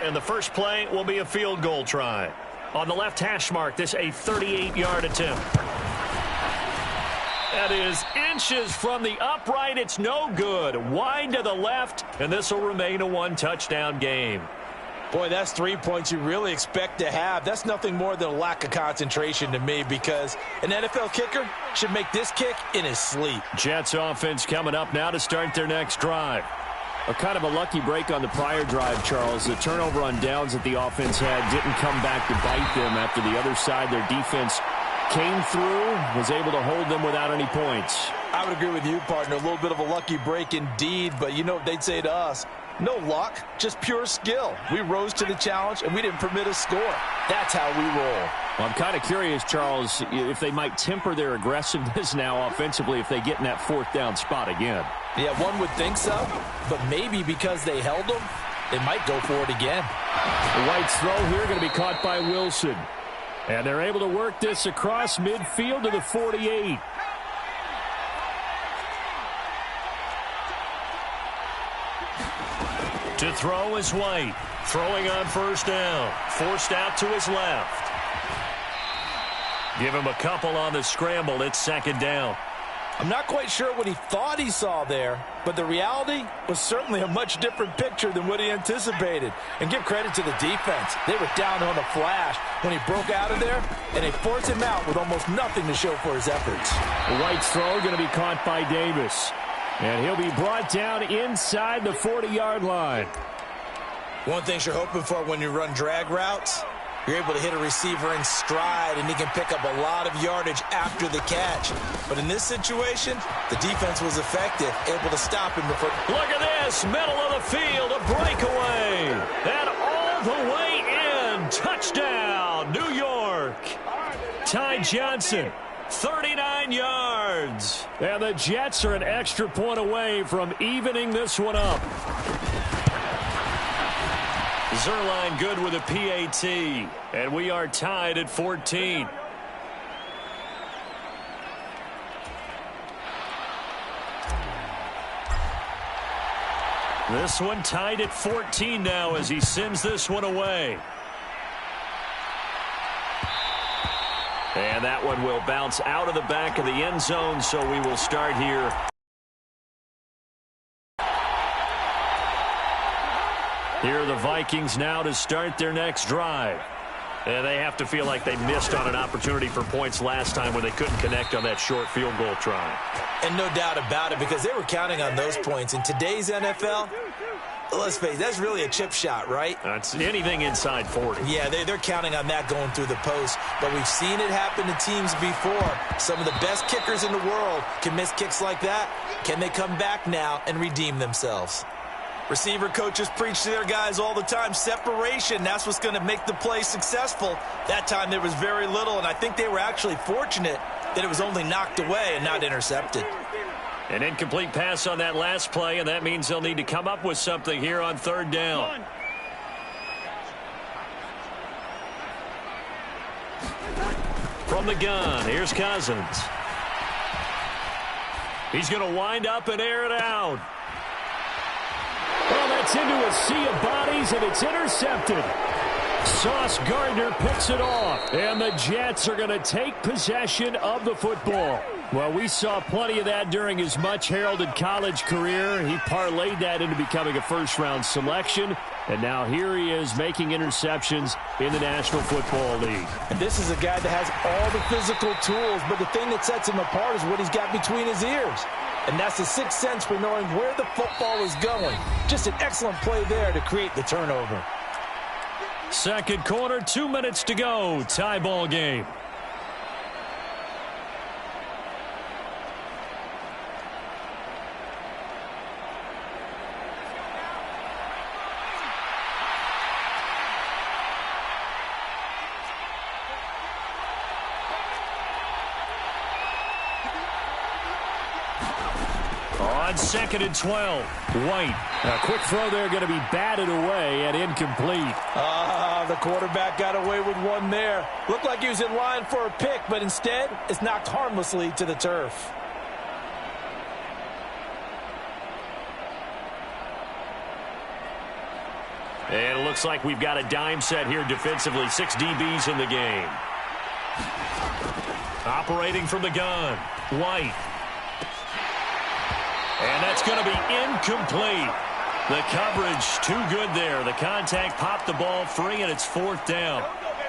Speaker 1: And the first play will be a field goal try. On the left hash mark, this a 38-yard attempt. That is inches from the upright. It's no good. Wide to the left, and this will remain a one-touchdown game.
Speaker 2: Boy, that's 3 points you really expect to have. That's nothing more than a lack of concentration to me, because an NFL kicker should make this kick in his sleep.
Speaker 1: Jets offense coming up now to start their next drive. A kind of a lucky break on the prior drive, Charles. The turnover on downs that the offense had didn't come back to bite them after the other side. Their defense came through, was able to hold them without any points.
Speaker 2: I would agree with you, partner. A little bit of a lucky break indeed, but you know what they'd say to us? No luck, just pure skill. We rose to the challenge, and we didn't permit a score. That's how we roll.
Speaker 1: Well, I'm kind of curious, Charles, if they might temper their aggressiveness now offensively if they get in that fourth down spot again.
Speaker 2: Yeah, one would think so, but maybe because they held them, they might go for it again.
Speaker 1: The White's throw here going to be caught by Wilson. And they're able to work this across midfield to the 48. To throw is White. Throwing on first down. Forced out to his left. Give him a couple on the scramble. It's second down.
Speaker 2: I'm not quite sure what he thought he saw there, but the reality was certainly a much different picture than what he anticipated. And give credit to the defense. They were down on the flash when he broke out of there, and they forced him out with almost nothing to show for his efforts.
Speaker 1: White's throw going to be caught by Davis. And he'll be brought down inside the 40-yard line.
Speaker 2: One thing you're hoping for when you run drag routes, you're able to hit a receiver in stride, and he can pick up a lot of yardage after the catch. But in this situation, the defense was effective, able to stop him before.
Speaker 1: Look at this, middle of the field, a breakaway. And all the way in. Touchdown, New York. Ty Johnson, 39 yards. And the Jets are an extra point away from evening this one up. Zerline good with a PAT, and we are tied at 14. This one tied at 14 now as he sends this one away. And that one will bounce out of the back of the end zone, so we will start here. Here are the Vikings now to start their next drive. And they have to feel like they missed on an opportunity for points last time when they couldn't connect on that short field goal try.
Speaker 2: And no doubt about it, because they were counting on those points. In today's NFL, let's face it, that's really a chip shot, right?
Speaker 1: That's anything inside 40.
Speaker 2: Yeah, they're counting on that going through the post. But we've seen it happen to teams before. Some of the best kickers in the world can miss kicks like that. Can they come back now and redeem themselves? Receiver coaches preach to their guys all the time. Separation, that's what's going to make the play successful. That time there was very little, and I think they were actually fortunate that it was only knocked away and not intercepted.
Speaker 1: An incomplete pass on that last play, and that means they'll need to come up with something here on third down. From the gun, here's Cousins. He's going to wind up and air it out. Well, that's into a sea of bodies, and it's intercepted. Sauce Gardner picks it off, and the Jets are going to take possession of the football. Well, we saw plenty of that during his much-heralded college career. He parlayed that into becoming a first-round selection, and now here he is making interceptions in the National Football League.
Speaker 2: And this is a guy that has all the physical tools, but the thing that sets him apart is what he's got between his ears. And that's the sixth sense for knowing where the football is going. Just an excellent play there to create the turnover.
Speaker 1: Second quarter, 2 minutes to go. Tie ball game. On second and 12, White. A quick throw there going to be batted away and incomplete.
Speaker 2: The quarterback got away with one there. Looked like he was in line for a pick, but instead it's knocked harmlessly to the turf.
Speaker 1: And it looks like we've got a dime set here defensively. 6 DBs in the game. Operating from the gun, White. And that's going to be incomplete. The coverage too good there. The contact popped the ball free, and it's fourth down.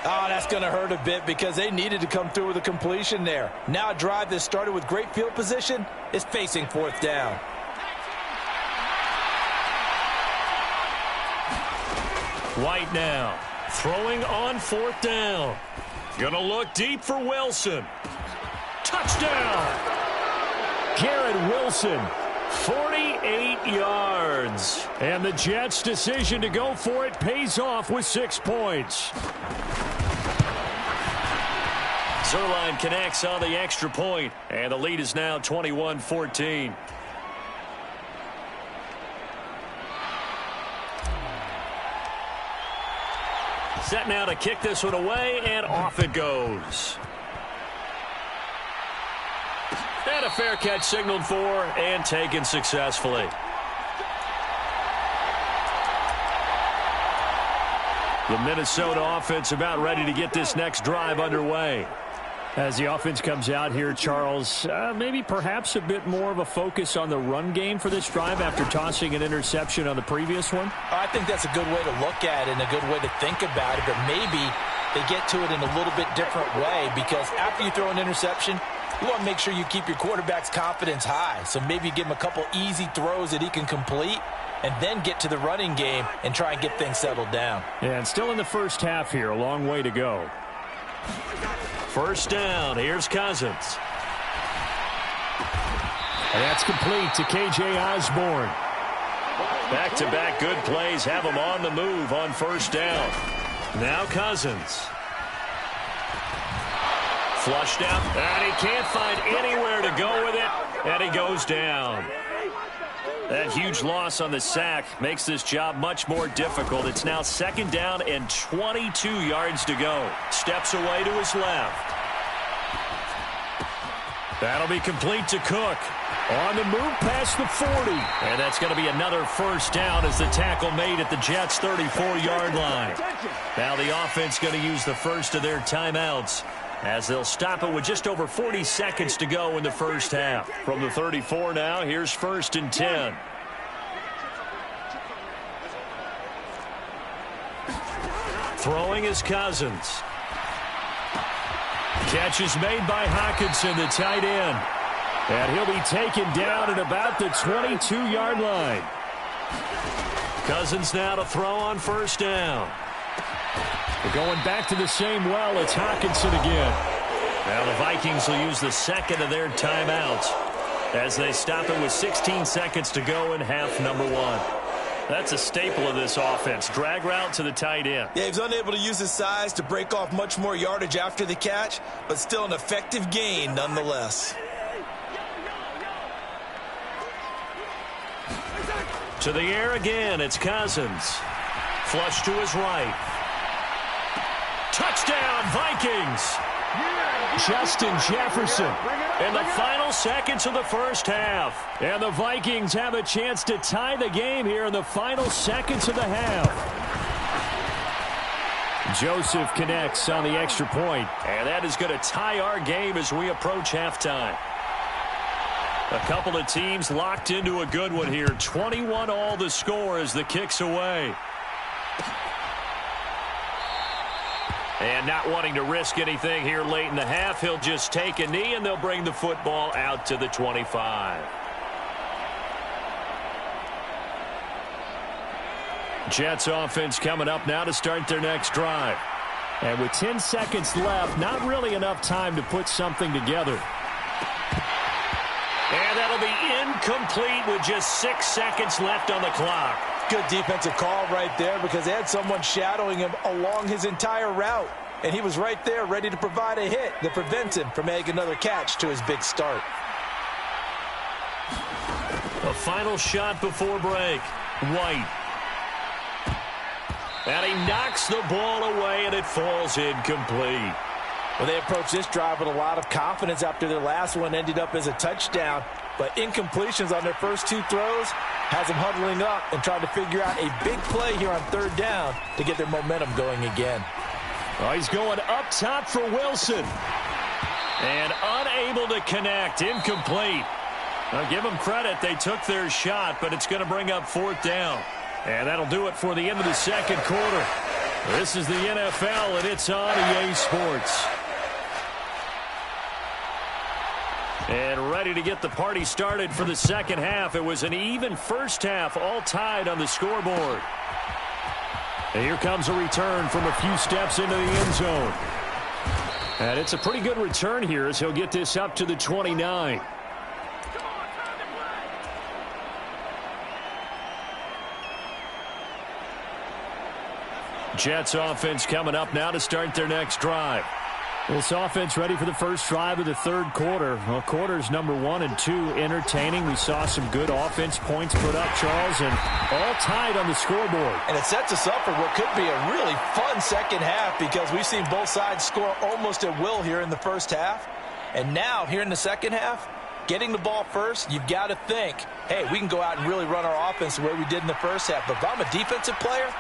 Speaker 2: Oh, that's going to hurt a bit because they needed to come through with a completion there. Now a drive that started with great field position is facing fourth down.
Speaker 1: White now throwing on fourth down. Going to look deep for Wilson. Touchdown! Garrett Wilson. 48 yards. And the Jets' decision to go for it pays off with 6 points. Zerline connects on the extra point, and the lead is now 21-14. Set now to kick this one away, and off it goes. And a fair catch signaled for and taken successfully. The Minnesota offense about ready to get this next drive underway.
Speaker 3: As the offense comes out here, Charles, maybe perhaps a bit more of a focus on the run game for this drive after tossing an interception on the previous one?
Speaker 2: I think that's a good way to look at it and a good way to think about it, but maybe they get to it in a little bit different way, because after you throw an interception, you want to make sure you keep your quarterback's confidence high. So maybe give him a couple easy throws that he can complete and then get to the running game and try and get things settled down.
Speaker 3: Yeah, and still in the first half here, a long way to go.
Speaker 1: First down, here's Cousins.
Speaker 3: And that's complete to K.J. Osborne.
Speaker 1: Back-to-back good plays have him on the move on first down. Now Cousins. Flushed out, and he can't find anywhere to go with it, and he goes down. That huge loss on the sack makes this job much more difficult. It's now second down and 22 yards to go. Steps away to his left. That'll be complete to Cook. On the move past the 40. And that's going to be another first down as the tackle made at the Jets' 34-yard line. Now the offense going to use the first of their timeouts as they'll stop it with just over 40 seconds to go in the first half. From the 34 now, here's first and 10. Throwing is Cousins. Catch is made by Hockenson, the tight end. And he'll be taken down at about the 22-yard line. Cousins now to throw on first down.
Speaker 3: We're going back to the same well. It's Hockenson again.
Speaker 1: Now the Vikings will use the second of their timeouts as they stop it with 16 seconds to go in half number one. That's a staple of this offense. Drag route to the tight end.
Speaker 2: Yeah, he's unable to use his size to break off much more yardage after the catch, but still an effective gain nonetheless.
Speaker 1: To the air again, it's Cousins. Flush to his right. Touchdown, Vikings!
Speaker 3: Justin Jefferson.
Speaker 1: In the final seconds of the first half.
Speaker 3: And the Vikings have a chance to tie the game here in the final seconds of the half. Joseph connects on the extra point.
Speaker 1: And that is going to tie our game as we approach halftime. A couple of teams locked into a good one here. 21 all the score as the kick's away. And not wanting to risk anything here late in the half, he'll just take a knee and they'll bring the football out to the 25. Jets offense coming up now to start their next drive.
Speaker 3: And with 10 seconds left, not really enough time to put something together.
Speaker 1: And that'll be incomplete with just 6 seconds left on the clock.
Speaker 2: Good defensive call right there, because they had someone shadowing him along his entire route. And he was right there ready to provide a hit that prevents him from making another catch to his big start.
Speaker 1: A final shot before break. White. And he knocks the ball away, and it falls incomplete.
Speaker 2: Well, they approached this drive with a lot of confidence after their last one ended up as a touchdown. But incompletions on their first two throws has them huddling up and trying to figure out a big play here on third down to get their momentum going again.
Speaker 3: Oh, he's going up top for Wilson.
Speaker 1: And unable to connect. Incomplete. Now, give them credit. They took their shot, but it's going to bring up fourth down. And that'll do it for the end of the second quarter. This is the NFL, and it's on EA Sports. And ready to get the party started for the second half. It was an even first half, all tied on the scoreboard. And here comes a return from a few steps into the end zone. And it's a pretty good return here as he'll get this up to the 29. Jets offense coming up now to start their next drive.
Speaker 3: This offense ready for the first drive of the third quarter. Well, quarters number 1 and 2 entertaining. We saw some good offense points put up, Charles, and all tied on the scoreboard.
Speaker 2: And it sets us up for what could be a really fun second half, because we've seen both sides score almost at will here in the first half. And now, here in the second half, getting the ball first, you've got to think, hey, we can go out and really run our offense the way we did in the first half. But if I'm a defensive player,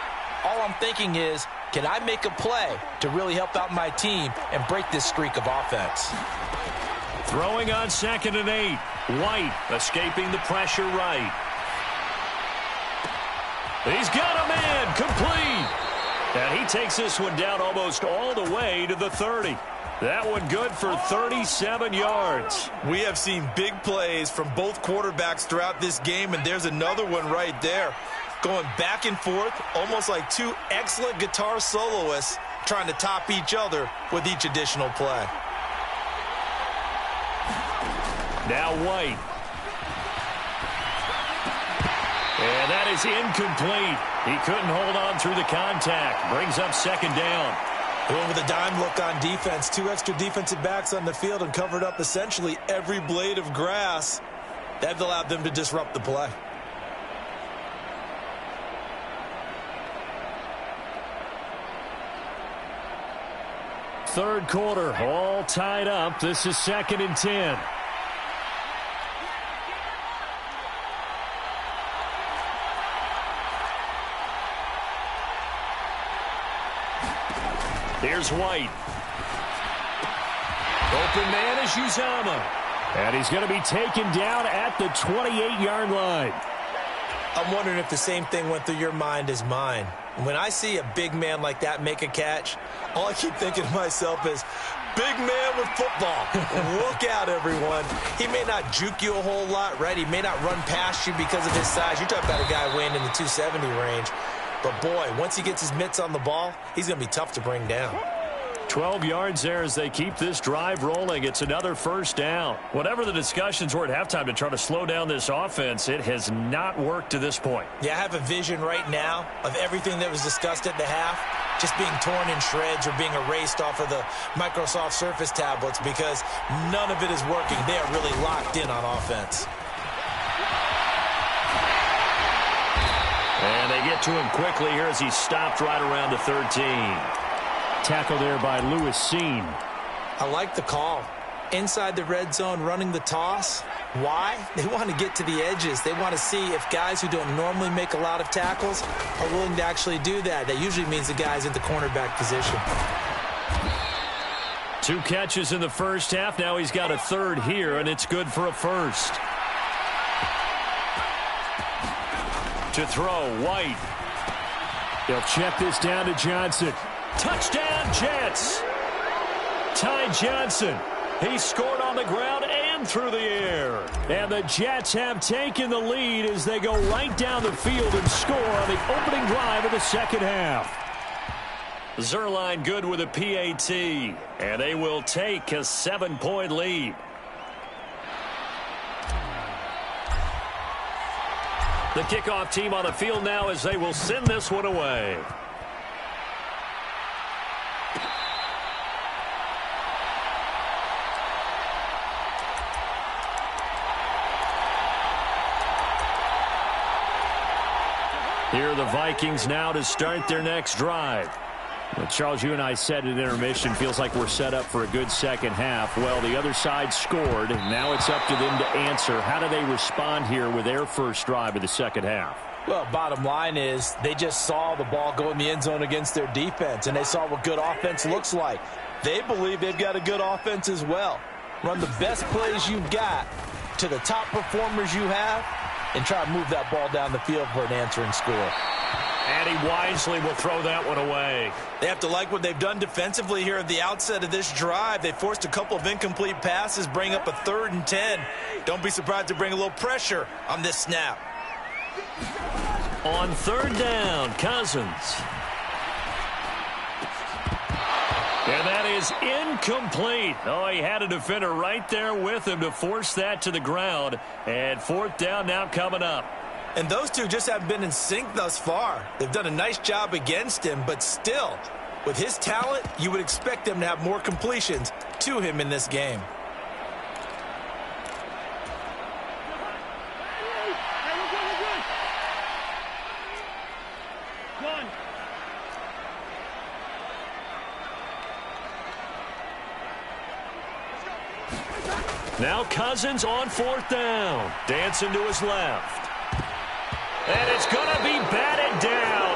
Speaker 2: all I'm thinking is, Can I make a play to really help out my team and break this streak of offense?
Speaker 1: Throwing on 2nd and 8. White escaping the pressure right. He's got a man complete. And he takes this one down almost all the way to the 30. That one good for 37 yards.
Speaker 2: We have seen big plays from both quarterbacks throughout this game, and there's another one right there. Going back and forth, almost like two excellent guitar soloists trying to top each other with each additional play.
Speaker 1: Now White. And that is incomplete. He couldn't hold on through the contact. Brings up 2nd down.
Speaker 2: They went with a dime look on defense. 2 extra defensive backs on the field and covered up essentially every blade of grass. That allowed them to disrupt the play.
Speaker 3: Third quarter, all tied up. This is 2nd and 10.
Speaker 1: Here's White. Open man is Uzama.
Speaker 3: And he's going to be taken down at the 28-yard line.
Speaker 2: I'm wondering if the same thing went through your mind as mine. When I see a big man like that make a catch, all I keep thinking to myself is, big man with football. Look out, everyone. He may not juke you a whole lot, right? He may not run past you because of his size. You're talking about a guy weighing in the 270 range. But, boy, once he gets his mitts on the ball, he's going to be tough to bring down.
Speaker 3: 12 yards there as they keep this drive rolling. It's another 1st down.
Speaker 1: Whatever the discussions were at halftime to try to slow down this offense, it has not worked to this point.
Speaker 2: Yeah, I have a vision right now of everything that was discussed at the half just being torn in shreds or being erased off of the Microsoft Surface tablets because none of it is working. They are really locked in on offense.
Speaker 1: And they get to him quickly here as he stopped right around the 13.
Speaker 3: Tackle there by Lewis Seen.
Speaker 2: I like the call. Inside the red zone running the toss. Why? They want to get to the edges. They want to see if guys who don't normally make a lot of tackles are willing to actually do that. That usually means the guy's in the cornerback position.
Speaker 3: 2 catches in the first half. Now he's got a 3rd here, and it's good for a 1st. To throw, White. They'll check this down to Johnson.
Speaker 1: Touchdown, Jets. Ty Johnson. He scored on the ground and through the air.
Speaker 3: And the Jets have taken the lead as they go right down the field and score on the opening drive of the 2nd half.
Speaker 1: Zerline good with a PAT. And they will take a 7-point lead. The kickoff team on the field now as they will send this one away.
Speaker 3: Here are the Vikings now to start their next drive. Well, Charles, you and I said at intermission, feels like we're set up for a good second half. Well, the other side scored, and now it's up to them to answer. How do they respond here with their first drive of the second half?
Speaker 2: Well, bottom line is they just saw the ball go in the end zone against their defense, and they saw what good offense looks like. They believe they've got a good offense as well. Run the best plays you've got to the top performers you have, and try to move that ball down the field for an answering score.
Speaker 1: And he wisely will throw that one away.
Speaker 2: They have to like what they've done defensively here at the outset of this drive. They forced a couple of incomplete passes, bring up a 3rd and 10. Don't be surprised to bring a little pressure on this snap.
Speaker 1: On 3rd down, Cousins. And that is incomplete. Oh, he had a defender right there with him to force that to the ground. And 4th down now coming up.
Speaker 2: And those two just haven't been in sync thus far. They've done a nice job against him, but still, with his talent, you would expect them to have more completions to him in this game.
Speaker 1: Now Cousins on 4th down. Dancing to his left. And it's going to be batted down.